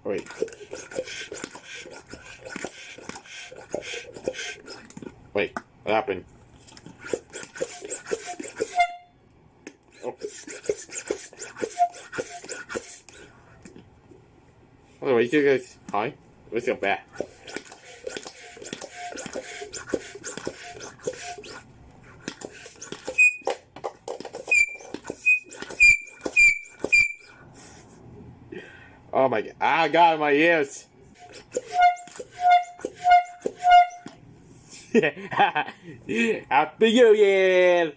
Wait. Wait, what happened? Oh. By the way, you guys, hi. Where's your bat? Oh my god. Ah, God, my ears. Happy New Year!